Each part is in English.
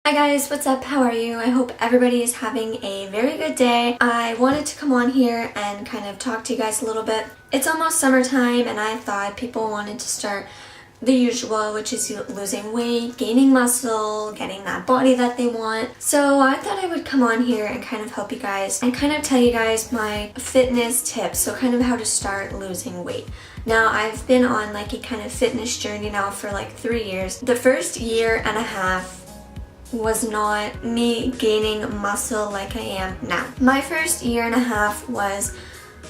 Hi guys, what's up? How are you? I hope everybody is having a very good day. I wanted to come on here and kind of talk to you guys a little bit. It's almost summertime and I thought people wanted to start the usual, which is losing weight, gaining muscle, getting that body that they want. So I thought I would come on here and kind of help you guys and kind of tell you guys my fitness tips, so kind of how to start losing weight. Now, I've been on like a kind of fitness journey now for like 3 years. The first year and a half was not me gaining muscle like I am now. My first year and a half was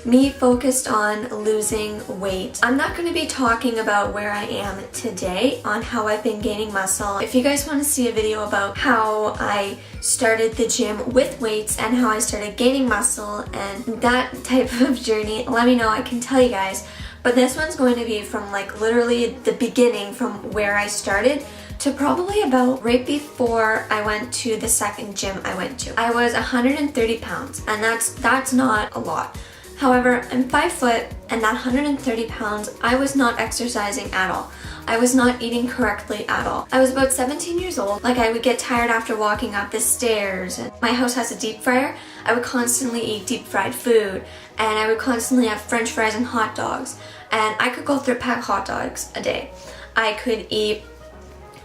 me focused on losing weight. I'm not going to be talking about where I am today on how I've been gaining muscle. If you guys want to see a video about how I started the gym with weights and how I started gaining muscle and that type of journey, let me know. I can tell you guys. But this one's going to be from like literally the beginning, from where I started to probably about right before I went to the second gym I went to. I was 130 pounds and that's not a lot. However, I'm 5 foot and that 130 pounds, I was not exercising at all. I was not eating correctly at all. I was about 17 years old. Like, I would get tired after walking up the stairs. And my house has a deep fryer. I would constantly eat deep fried food and I would constantly have french fries and hot dogs. And I could go through a pack of hot dogs a day. I could eat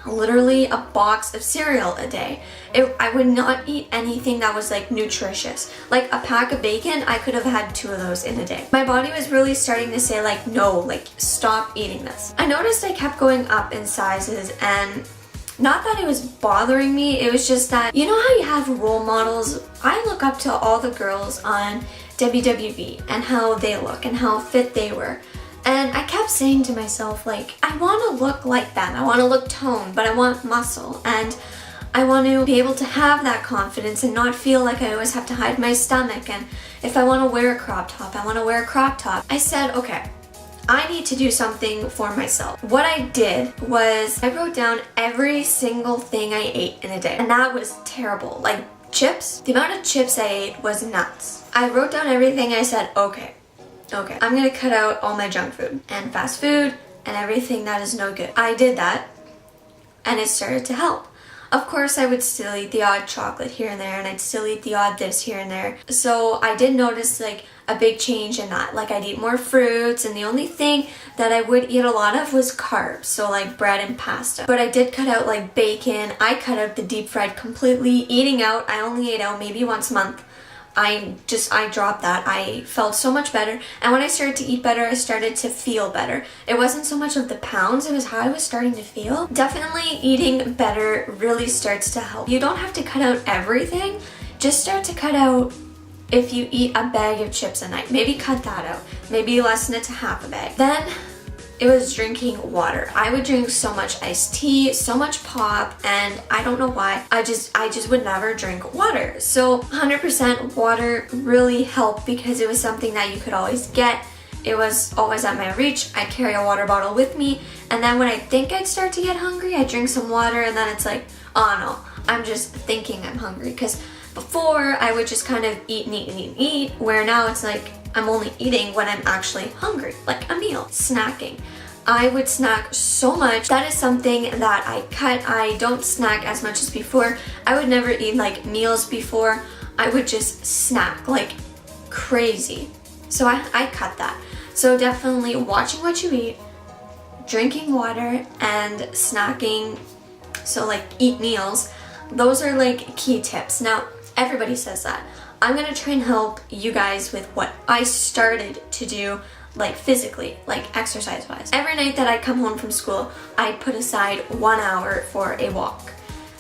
literally a box of cereal a day. I would not eat anything that was like nutritious. Like a pack of bacon, I could have had 2 of those in a day. My body was really starting to say like, no, like stop eating this. I noticed I kept going up in sizes, and not that it was bothering me, it was just that, you know how you have role models? I look up to all the girls on WWE and how they look and how fit they were. And I kept saying to myself, like, I want to look like them. I want to look toned, but I want muscle. And I want to be able to have that confidence and not feel like I always have to hide my stomach. And if I want to wear a crop top, I want to wear a crop top. I said, okay, I need to do something for myself. What I did was I wrote down every single thing I ate in a day. And that was terrible. Like chips, the amount of chips I ate was nuts. I wrote down everything. I said, okay, I'm gonna cut out all my junk food and fast food and everything that is no good. I did that and it started to help. Of course, I would still eat the odd chocolate here and there, and I'd still eat the odd this here and there. So I did notice like a big change in that. Like, I'd eat more fruits, and the only thing that I would eat a lot of was carbs, so like bread and pasta. But I did cut out like bacon. I cut out the deep fried completely. Eating out, I only ate out maybe once a month. I dropped that. I felt so much better, and when I started to eat better, I started to feel better. It wasn't so much of the pounds, it was how I was starting to feel. Definitely eating better really starts to help. You don't have to cut out everything, just start to cut out. If you eat a bag of chips a night, maybe cut that out. Maybe lessen it to half a bag. Then it was drinking water. I would drink so much iced tea, so much pop, and I don't know why. I just would never drink water. So 100% water really helped because it was something that you could always get. It was always at my reach. I'd carry a water bottle with me, and then when I think I'd start to get hungry, I'd drink some water, and then it's like, oh no, I'm just thinking I'm hungry. Because before, I would just kind of eat, where now it's like, I'm only eating when I'm actually hungry, like a meal, snacking. I would snack so much. That is something that I cut. I don't snack as much as before. I would never eat like meals before. I would just snack like crazy. So I cut that. So definitely watching what you eat, drinking water, and snacking, so like eat meals. Those are like key tips. Now, everybody says that. I'm gonna try and help you guys with what I started to do, like physically, like exercise wise. Every night that I come home from school, I put aside 1 hour for a walk.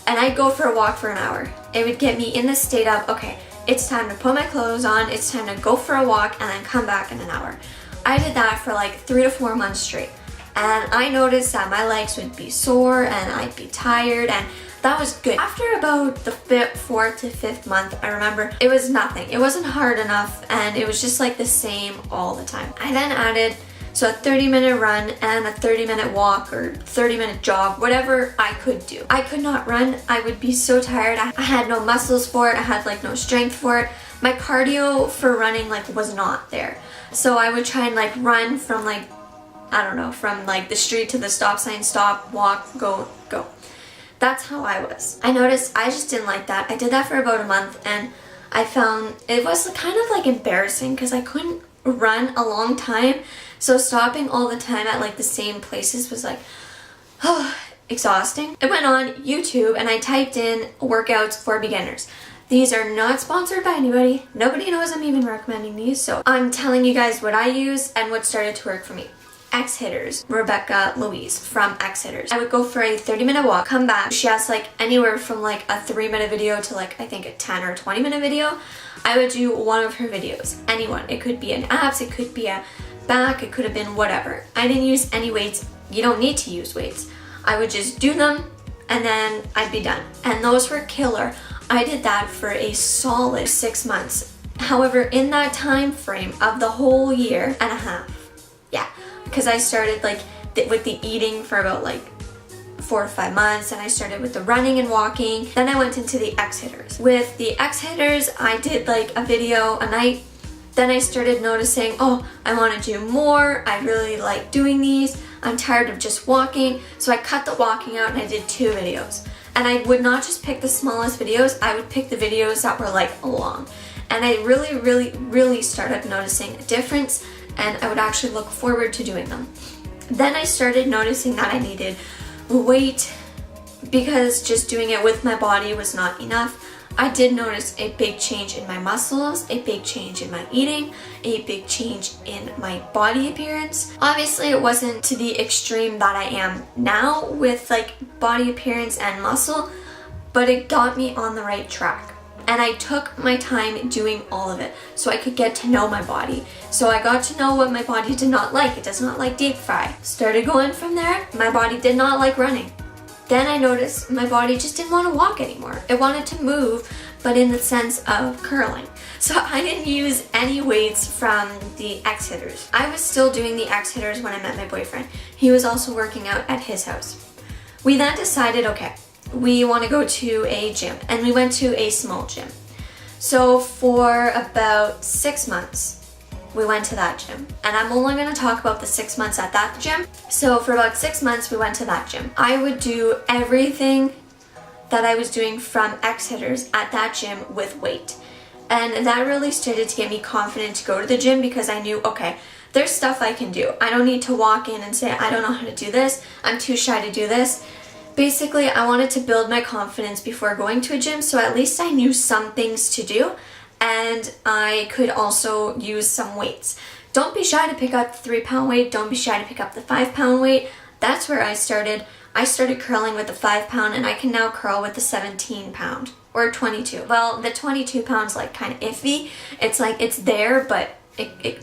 And I'd go for a walk for an hour. It would get me in the state of, okay, it's time to put my clothes on, it's time to go for a walk, and then come back in an hour. I did that for like 3 to 4 months straight. And I noticed that my legs would be sore and I'd be tired, and that was good. After about the 4th to 5th month, I remember it was nothing. It wasn't hard enough, and it was just like the same all the time. I then added so a 30-minute run and a 30-minute walk or 30-minute jog, whatever I could do. I could not run. I would be so tired. I had no muscles for it. I had like no strength for it. My cardio for running like was not there. So I would try and like run from like, I don't know, from like the street to the stop sign, stop, walk, go, go. That's how I was. I noticed I just didn't like that. I did that for about a month and I found it was kind of like embarrassing because I couldn't run a long time. So stopping all the time at like the same places was like, oh, exhausting. I went on YouTube and I typed in workouts for beginners. These are not sponsored by anybody. Nobody knows I'm even recommending these. So I'm telling you guys what I use and what started to work for me. X Hitters, Rebecca Louise from X Hitters. I would go for a 30-minute walk, come back. She has like anywhere from like a 3-minute video to like I think a 10 or 20-minute video. I would do one of her videos. Anyone. It could be an abs, it could be a back, it could have been whatever. I didn't use any weights. You don't need to use weights. I would just do them and then I'd be done. And those were killer. I did that for a solid 6 months. However, in that time frame of the whole year and a half, yeah, because I started like with the eating for about like 4 to 5 months, and I started with the running and walking. Then I went into the X Hitters. With the X Hitters, I did like a video a night. Then I started noticing, oh, I want to do more. I really like doing these. I'm tired of just walking. So I cut the walking out and I did 2 videos. And I would not just pick the smallest videos. I would pick the videos that were like long. And I really started noticing a difference, and I would actually look forward to doing them. Then I started noticing that I needed weight because just doing it with my body was not enough. I did notice a big change in my muscles, a big change in my eating, a big change in my body appearance. Obviously, it wasn't to the extreme that I am now with like body appearance and muscle, but it got me on the right track. And I took my time doing all of it so I could get to know my body. So I got to know what my body did not like. It does not like deep fry. Started going from there. My body did not like running. Then I noticed my body just didn't want to walk anymore. It wanted to move, but in the sense of curling. So I didn't use any weights from the X Hitters. I was still doing the X Hitters when I met my boyfriend. He was also working out at his house. We then decided, okay, we want to go to a gym, and we went to a small gym. So for about 6 months, we went to that gym, and I'm only going to talk about the 6 months at that gym. So for about 6 months, we went to that gym. I would do everything that I was doing from X Hitters at that gym with weight, and that really started to get me confident to go to the gym because I knew, okay, there's stuff I can do. I don't need to walk in and say, I don't know how to do this. I'm too shy to do this. Basically, I wanted to build my confidence before going to a gym, so at least I knew some things to do, and I could also use some weights. Don't be shy to pick up the 3-pound weight. Don't be shy to pick up the 5-pound weight. That's where I started. I started curling with the 5-pound, and I can now curl with the 17-pound or 22. Well, the 22 pounds like kind of iffy. It's like it's there, but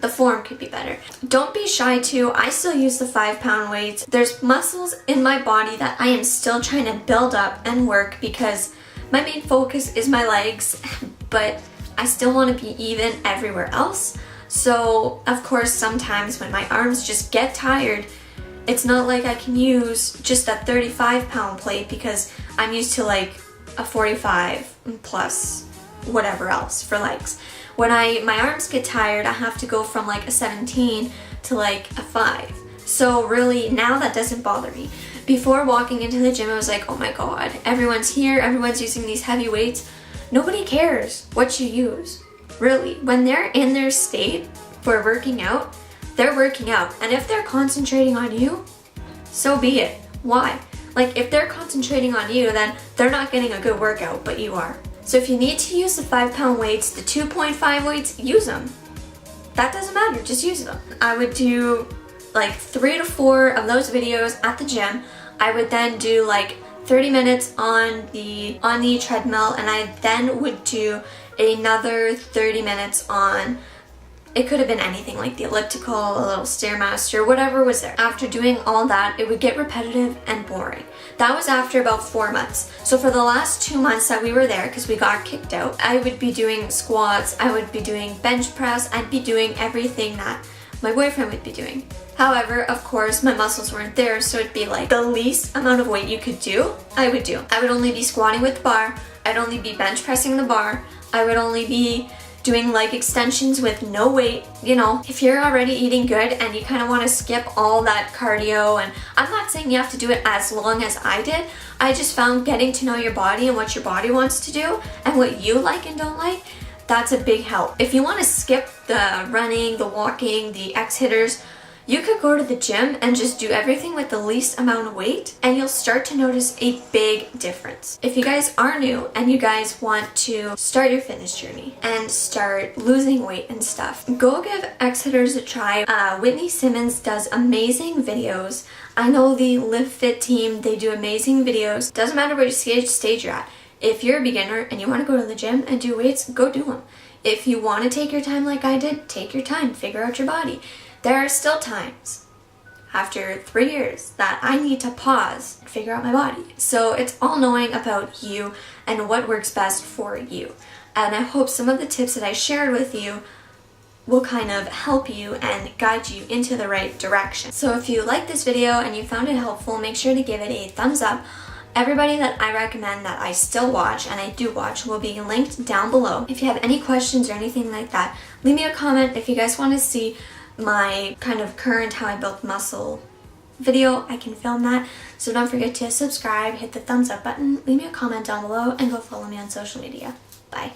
the form could be better. Don't be shy too. I still use the 5-pound weights. There's muscles in my body that I am still trying to build up and work because my main focus is my legs, but I still want to be even everywhere else. So of course, sometimes when my arms just get tired, it's not like I can use just that 35-pound plate because I'm used to like a 45 plus whatever else for legs. When my arms get tired, I have to go from like a 17 to like a 5. So really now that doesn't bother me. Before walking into the gym, I was like, oh my god, everyone's here, everyone's using these heavy weights. Nobody cares what you use. Really, when they're in their state for working out, they're working out. And if they're concentrating on you, so be it. Why? Like if they're concentrating on you, then they're not getting a good workout, but you are. So if you need to use the 5-pound weights, the 2.5 weights, use them. That doesn't matter, just use them. I would do like 3 to 4 of those videos at the gym. I would then do like 30 minutes on the treadmill, and I then would do another 30 minutes on, it could have been anything like the elliptical, a little Stairmaster, whatever was there. After doing all that, it would get repetitive and boring. That was after about 4 months. So for the last 2 months that we were there, because we got kicked out, I would be doing squats, I would be doing bench press, I'd be doing everything that my boyfriend would be doing. However, of course, my muscles weren't there, so it'd be like the least amount of weight you could do, I would do. I would only be squatting with the bar, I'd only be bench pressing the bar, I would only be doing leg extensions with no weight. You know, if you're already eating good and you kind of want to skip all that cardio, and I'm not saying you have to do it as long as I did. I just found getting to know your body and what your body wants to do and what you like and don't like, that's a big help. If you want to skip the running, the walking, the X-hitters, you could go to the gym and just do everything with the least amount of weight, and you'll start to notice a big difference. If you guys are new and you guys want to start your fitness journey and start losing weight and stuff, go give X-hitters a try. Whitney Simmons does amazing videos. I know the Live Fit team, they do amazing videos. Doesn't matter which stage you're at. If you're a beginner and you want to go to the gym and do weights, go do them. If you want to take your time like I did, take your time, figure out your body. There are still times after 3 years that I need to pause and figure out my body. So it's all knowing about you and what works best for you. And I hope some of the tips that I shared with you will kind of help you and guide you into the right direction. So if you like this video and you found it helpful, make sure to give it a thumbs up. Everybody that I recommend that I still watch, and I do watch, will be linked down below. If you have any questions or anything like that, leave me a comment. If you guys want to see my kind of current how I built muscle video, I can film that. So don't forget to subscribe, hit the thumbs up button, leave me a comment down below, and go follow me on social media. Bye.